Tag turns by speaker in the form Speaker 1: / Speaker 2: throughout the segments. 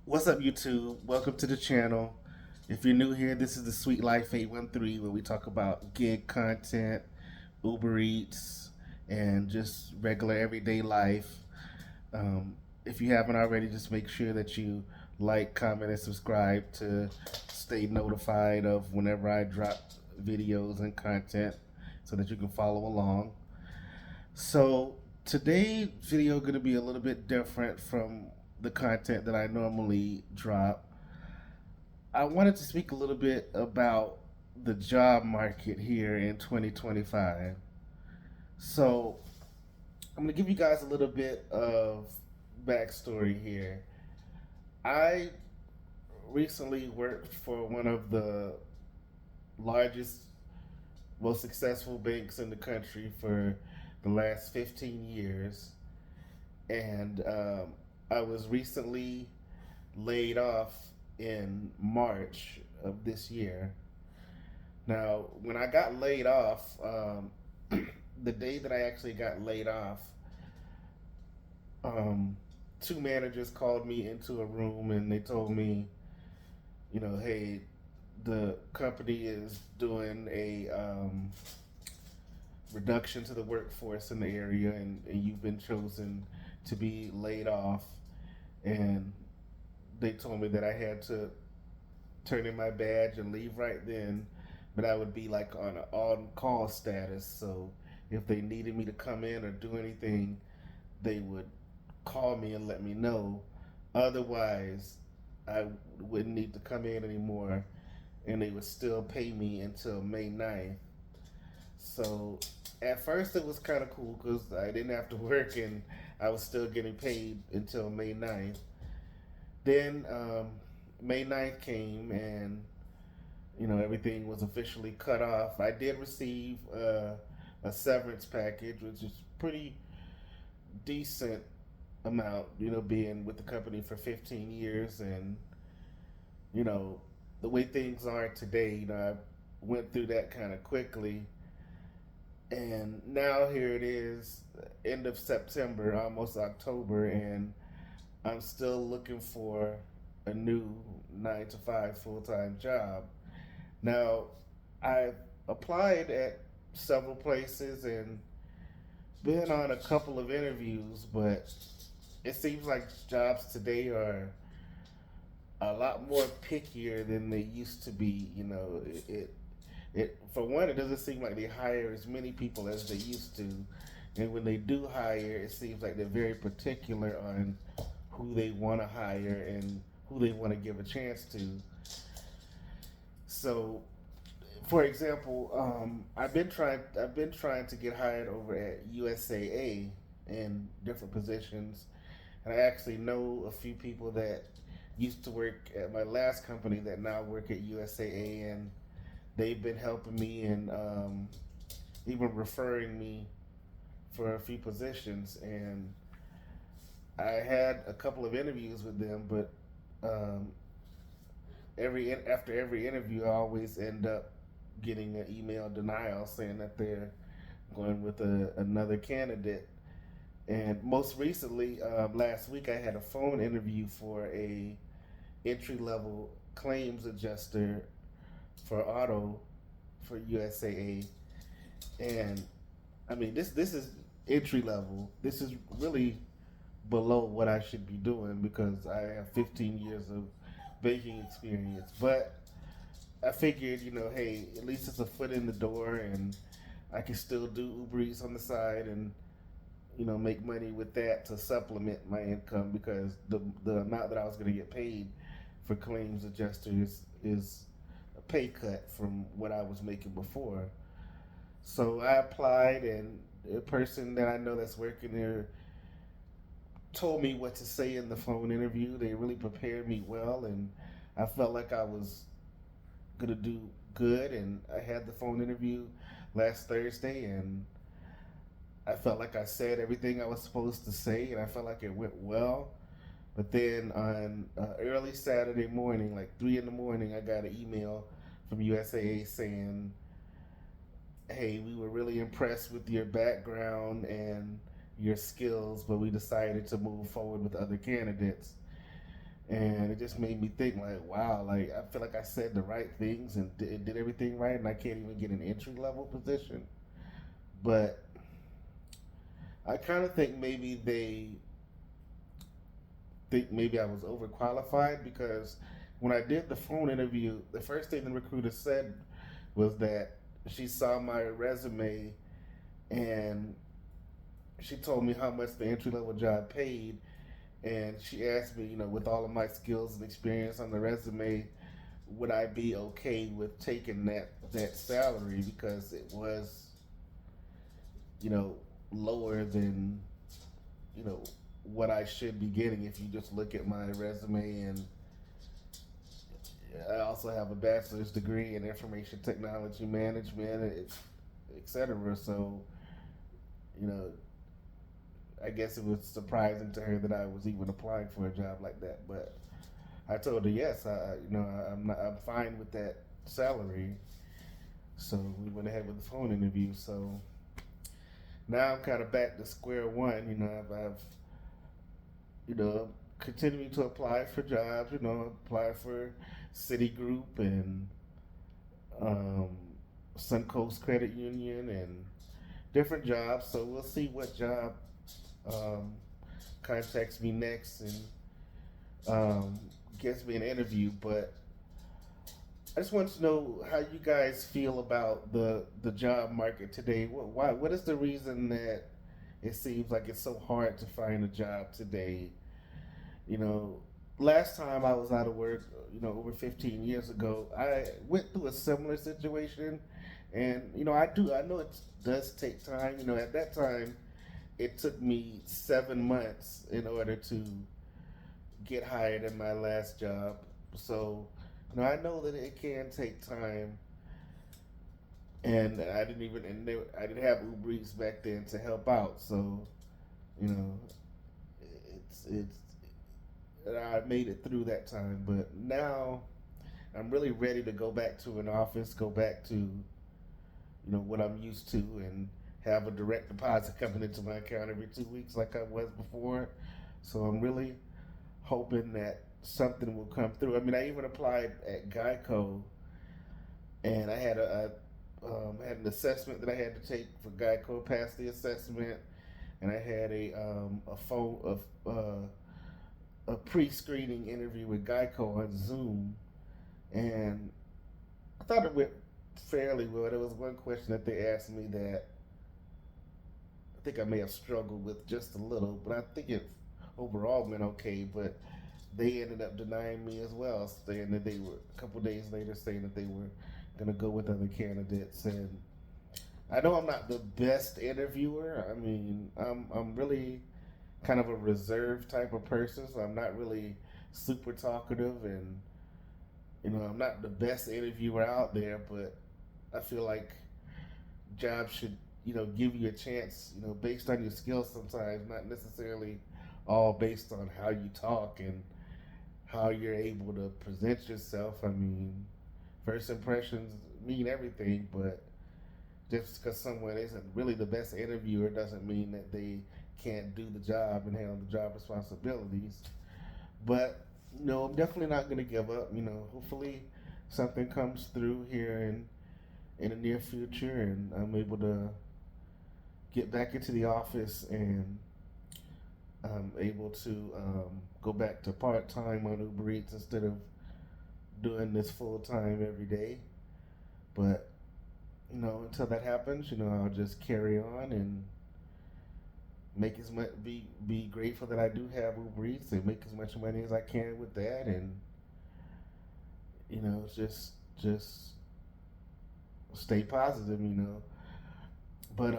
Speaker 1: What's up, YouTube? Welcome to the channel. If you're new here, this is the Sweet Life 813, where we talk about gig content, Uber Eats, and just regular everyday life. Um, if you haven't already, just make sure that you like, comment, and subscribe to stay notified of whenever I drop videos and content so that you can follow along. So today's video going to be a little bit different from the content that I normally drop. I wanted to speak a little bit about the job market here in 2025. So I'm going to give you guys a little bit of backstory here. I recently worked for one of the largest, most successful banks in the country for the last 15 years. And I was recently laid off in March of this year. Now, when I got laid off, the day that I actually got laid off, um, two managers called me into a room and they told me, hey, the company is doing a reduction to the workforce in the area, and you've been chosen to be laid off. And they told me that I had to turn in my badge and leave right then, but I would be like on an on call status. So if they needed me to come in or do anything, they would call me and let me know. Otherwise, I wouldn't need to come in anymore, and they would still pay me until May 9th. So at first it was kind of cool because I didn't have to work and I was still getting paid until May 9th. Then May 9th came and everything was officially cut off. I did receive a severance package, which is pretty decent amount, being with the company for 15 years. And you know the way things are today, I went through that kind of quickly. And now here it is, end of September, almost October, and I'm still looking for a new 9 to 5 full time job. Now, I've applied at several places and been on a couple of interviews, but it seems like jobs today are a lot more pickier than they used to be. It for one, it doesn't seem like they hire as many people as they used to, and when they do hire, it seems like they're very particular on who they want to hire and who they want to give a chance to. So, for example, I've been trying to get hired over at USAA in different positions, and I actually know a few people that used to work at my last company that now work at USAA, and they've been helping me and even referring me for a few positions. And I had a couple of interviews with them, but um, every after every interview, I always end up getting an email denial saying that they're going with another candidate. And most recently, last week, I had a phone interview for a entry level claims adjuster for auto for USAA. And I mean, this is entry level. This is really below what I should be doing because I have 15 years of banking experience. But I figured, hey, at least it's a foot in the door, and I can still do Uber Eats on the side and make money with that to supplement my income, because the amount that I was going to get paid for claims adjusters is a pay cut from what I was making before. So I applied, and a person that I know that's working there told me what to say in the phone interview. They really prepared me well, and I felt like I was gonna do good. And I had the phone interview last Thursday, and I felt like I said everything I was supposed to say, and I felt like it went well. But then on early Saturday morning, like 3 in the morning, I got an email from USAA saying, "Hey, we were really impressed with your background and your skills, but we decided to move forward with other candidates." And it just made me think, like, wow, like I feel like I said the right things and did everything right, and I can't even get an entry level position. But I kind of think maybe they think maybe I was overqualified because when I did the phone interview, the first thing the recruiter said was that she saw my resume and she told me how much the entry level job paid, and she asked me, with all of my skills and experience on the resume, would I be okay with taking that salary because it was, you know, lower than, you know, what I should be getting if you just look at my resume. And I also have a bachelor's degree in information technology management, etc. So, you know, I guess it was surprising to her that I was even applying for a job like that. But I told her yes. I'm fine with that salary. So we went ahead with the phone interview. So now I'm kind of back to square one. I've continuing to apply for jobs. Apply for Citigroup and um, Suncoast Credit Union and different jobs. So we'll see what job um, contacts me next and gives me an interview. But I just want to know how you guys feel about the job market today. What is the reason that it seems like it's so hard to find a job today? You know, last time I was out of work, over 15 years ago, I went through a similar situation, and I know it does take time. At that time, it took me 7 months in order to get hired in my last job. So, I know that it can take time, and I didn't have Uber Eats back then to help out. So, you know, it's I made it through that time, but now I'm really ready to go back to an office, go back to what I'm used to, and have a direct deposit coming into my account every 2 weeks like I was before. So I'm really hoping that something will come through. I mean, I even applied at Geico, and I had an assessment that I had to take for Geico, passed the assessment, and I had a pre-screening interview with Geico on Zoom, and I thought it went fairly well. There was one question that they asked me that I think I may have struggled with just a little, but I think it overall went okay. But they ended up denying me as well, saying that they were a couple days later saying that they were going to go with other candidates. And I know I'm not the best interviewer. I mean, I'm really kind of a reserved type of person, so I'm not really super talkative, and I'm not the best interviewer out there. But I feel like jobs should give you a chance, based on your skills sometimes, not necessarily all based on how you talk and how you're able to present yourself. I mean, first impressions mean everything, but just because someone isn't really the best interviewer doesn't mean that they can't do the job and handle the job responsibilities. But I'm definitely not going to give up. Hopefully something comes through here in the near future, and I'm able to get back into the office, and I'm able to go back to part time on Uber Eats instead of doing this full time every day. But until that happens, I'll just carry on and make as much be grateful that I do have Uber Eats and make as much money as I can with that, and just stay positive. But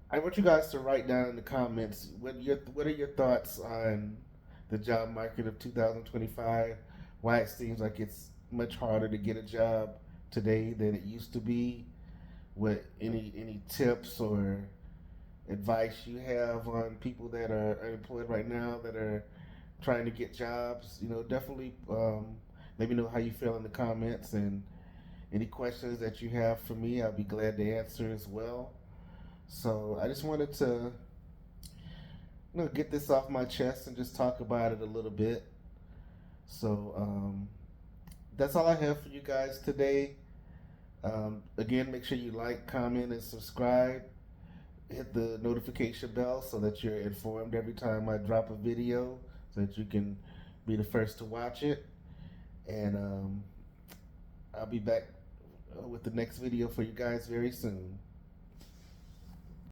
Speaker 1: I want you guys to write down in the comments what are your thoughts on the job market of 2025? Why it seems like it's much harder to get a job today than it used to be? What any tips or advice you have on people that are unemployed right now that are trying to get jobs? Definitely let me know how you feel in the comments, and any questions that you have for me, I'll be glad to answer as well. So I just wanted to get this off my chest and just talk about it a little bit. So that's all I have for you guys today. Again, make sure you like, comment, and subscribe. Hit the notification bell so that you're informed every time I drop a video, so that you can be the first to watch it. And I'll be back with the next video for you guys very soon.